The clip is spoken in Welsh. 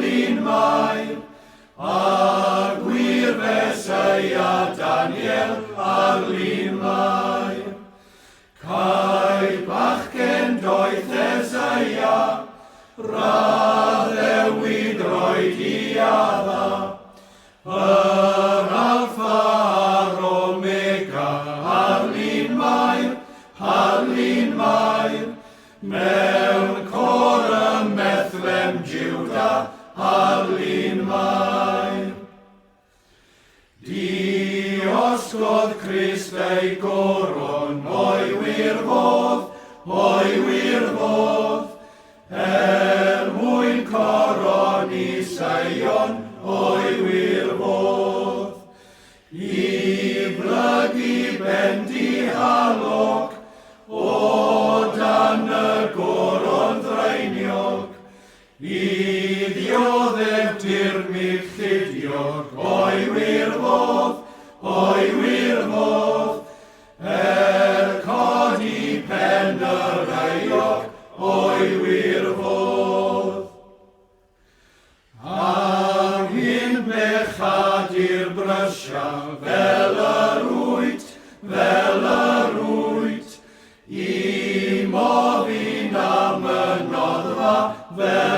un mair, a gwir fesia Daniel ar lun mair. Cae bachgen doeth Eseia, raddewid roed I adda, yr alfa a'r omega, ar lun mair, mewn cor y methlem Jiwda, ar lun mair. Diosgodd Crist ei goron, o'i wirfodd, mwyn coroni Sion, o'i wirfodd. I blygu bendi halog, o dan y goron ddreiniog, I ddioddef dirmig lludiog, o'i wirfodd, codi pen yr eiog, o'i wirfodd. Anghin bechad i'r brysia, fel yr wyt, I mofyn am y noddfa, fel